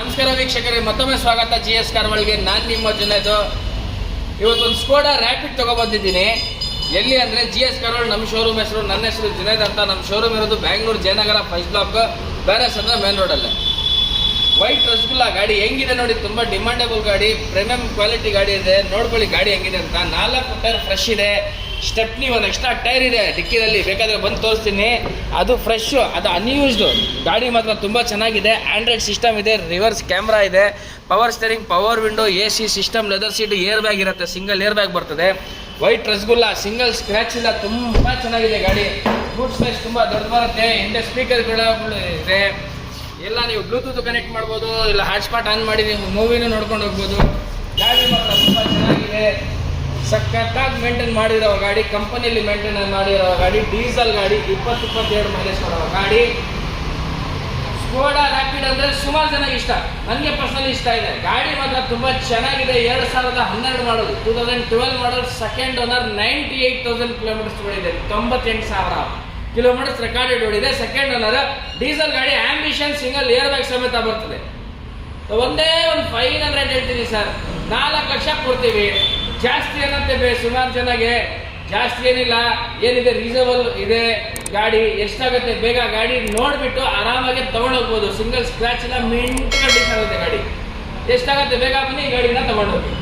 ನಮಸ್ಕಾರ ವೀಕ್ಷಕರೇ, ಮತ್ತೊಮ್ಮೆ ಸ್ವಾಗತ GS ಕಾರ್ವಳ್ಗೆ. ನಾನು ನಿಮ್ಮ ಜುನೇದ್. ಇವತ್ತೊಂದು ಸ್ಕೋಡಾ ರ್ಯಾಪಿಡ್ ತಗೊಬಂದಿದ್ದೀನಿ. ಎಲ್ಲಿ ಅಂದರೆ GS ಕಾರ್ವಳ್ ನಮ್ಮ ಶೋರೂಮ್ ಹೆಸರು. ನನ್ನ ಹೆಸರು ಜುನೇದ್ ಅಂತ. ನಮ್ಮ ಶೋರೂಮ್ ಇರೋದು ಬ್ಯಾಂಗ್ಳೂರು ಜಯನಗರ 5 ಬ್ಲಾಕ್, ಬ್ಯಾರಸ್ ಅಂದರೆ ಮೇನ್ ರೋಡಲ್ಲೇ. ವೈಟ್ ರಸಗುಲ್ಲ ಗಾಡಿ ಹೆಂಗಿದೆ ನೋಡಿ, ತುಂಬ ಡಿಮಾಂಡೇಬಲ್ ಗಾಡಿ, ಪ್ರೀಮಿಯಂ ಕ್ವಾಲಿಟಿ ಗಾಡಿ ಇದೆ. ನೋಡ್ಕೊಳ್ಳಿ ಗಾಡಿ ಹೆಂಗಿದೆ ಅಂತ. 4 ಟೈರ್ ಫ್ರೆಶ್ ಇದೆ, ಸ್ಟೆಪ್ನಿ ಒಂದು ಎಕ್ಸ್ಟ್ರಾ ಟೈರ್ ಇದೆ ಡಿಕ್ಕಿನಲ್ಲಿ, ಬೇಕಾದರೆ ಬಂದು ತೋರಿಸ್ತೀನಿ. ಅದು ಫ್ರೆಶ್ಶು, ಅದು ಅನ್ಯೂಸ್ಡು ಗಾಡಿ ಮಾತ್ರ ತುಂಬ ಚೆನ್ನಾಗಿದೆ. ಆಂಡ್ರಾಯ್ಡ್ ಸಿಸ್ಟಮ್ ಇದೆ, ರಿವರ್ಸ್ ಕ್ಯಾಮ್ರಾ ಇದೆ, power steering, power window, AC system, leather seat, air bag ಇರುತ್ತೆ, ಸಿಂಗಲ್ ಏರ್ ಬ್ಯಾಗ್ ಬರ್ತದೆ. ವೈಟ್ ರಸಗುಲ್ಲ, ಸಿಂಗಲ್ ಸ್ಕ್ರ್ಯಾಚ್ ಇಲ್ಲ, ತುಂಬ ಚೆನ್ನಾಗಿದೆ ಗಾಡಿ. ಬೂಟ್ ಸ್ಪೇಸ್ ತುಂಬ ದೊಡ್ಡ ಬರುತ್ತೆ. ಹಿಂದೆ ಸ್ಪೀಕರ್ಗಳು ಇದೆ. ಎಲ್ಲ ನೀವು ಬ್ಲೂಟೂತ್ ಕನೆಕ್ಟ್ ಮಾಡ್ಬೋದು, ಇಲ್ಲ ಹಾಟ್ಸ್ಪಾಟ್ ಆನ್ ಮಾಡಿ ನೀವು ಮೂವಿನೂ ನೋಡ್ಕೊಂಡು ಹೋಗ್ಬೋದು. ಗಾಡಿ ಮಾತ್ರ ತುಂಬ ಚೆನ್ನಾಗಿದೆ, ಸಖತ್ತಾಗಿ ಮೇಂಟೈನ್ ಮಾಡಿರೋ ಗಾಡಿ, ಕಂಪನಿಯಲ್ಲಿ ಮೇಂಟೈನ್ ಮಾಡಿರೋ ಗಾಡಿ, ಡೀಸೆಲ್ ಗಾಡಿ, 20-22 ಮೈಲೇಜ್ ಕೊಡೋ ಗಾಡಿ. ಸ್ಕೋಡಾ ರ್ಯಾಪಿಡ್ ಅಂದರೆ ಸುಮಾರು ಜನಕ್ಕೆ ಇಷ್ಟ, ನನಗೆ ಪರ್ಸನಲಿ ಇಷ್ಟ ಇದೆ. ಗಾಡಿ ಮಾತ್ರ ತುಂಬ ಚೆನ್ನಾಗಿದೆ. 2012 ಮಾಡೋದು, 2012 ಮಾಡೋದು, ಸೆಕೆಂಡ್ ಓನರ್, 98,000 ಕಿಲೋಮೀಟರ್ಸ್ ಓಡಿದೆ, 98,000 ಕಿಲೋಮೀಟರ್ಸ್ ರೆಕಾರ್ಡೆಡ್ ಓಡಿದೆ. ಸೆಕೆಂಡ್ ಓನರ್, ಡೀಸೆಲ್ ಗಾಡಿ, ಆಂಬಿಷನ್, ಸಿಂಗಲ್ ಏರ್ ಬ್ಯಾಗ್ ಸಮೇತ ಬರ್ತದೆ. ಒಂದೇ ಒಂದು ಫೈನಲ್ ರೇಟ್ ಹೇಳ್ತೀನಿ ಸರ್, 4 ಲಕ್ಷ ಕೊಡ್ತೀವಿ. ಜಾಸ್ತಿ ಏನಂತೆ ಸುಮಾರು ಜನಗೆ, ಜಾಸ್ತಿ ಏನಿಲ್ಲ, ಏನಿದೆ ರೀಸನಬಲ್ ಇದೆ. ಗಾಡಿ ಎಷ್ಟಾಗುತ್ತೆ ಬೇಗ ಗಾಡಿ ನೋಡಿಬಿಟ್ಟು ಆರಾಮಾಗಿ ತೊಗೊಂಡೋಗ್ಬೋದು. ಸಿಂಗಲ್ ಸ್ಕ್ರ್ಯಾಚ್ ಇಲ್ಲ, ಮಿಂಟ್ ಕಂಡೀಷನ್ ಆಗುತ್ತೆ ಗಾಡಿ. ಎಷ್ಟಾಗುತ್ತೆ ಬೇಗ ಬನ್ನಿ ಗಾಡಿನ ತೊಗೊಂಡೋಗಿ.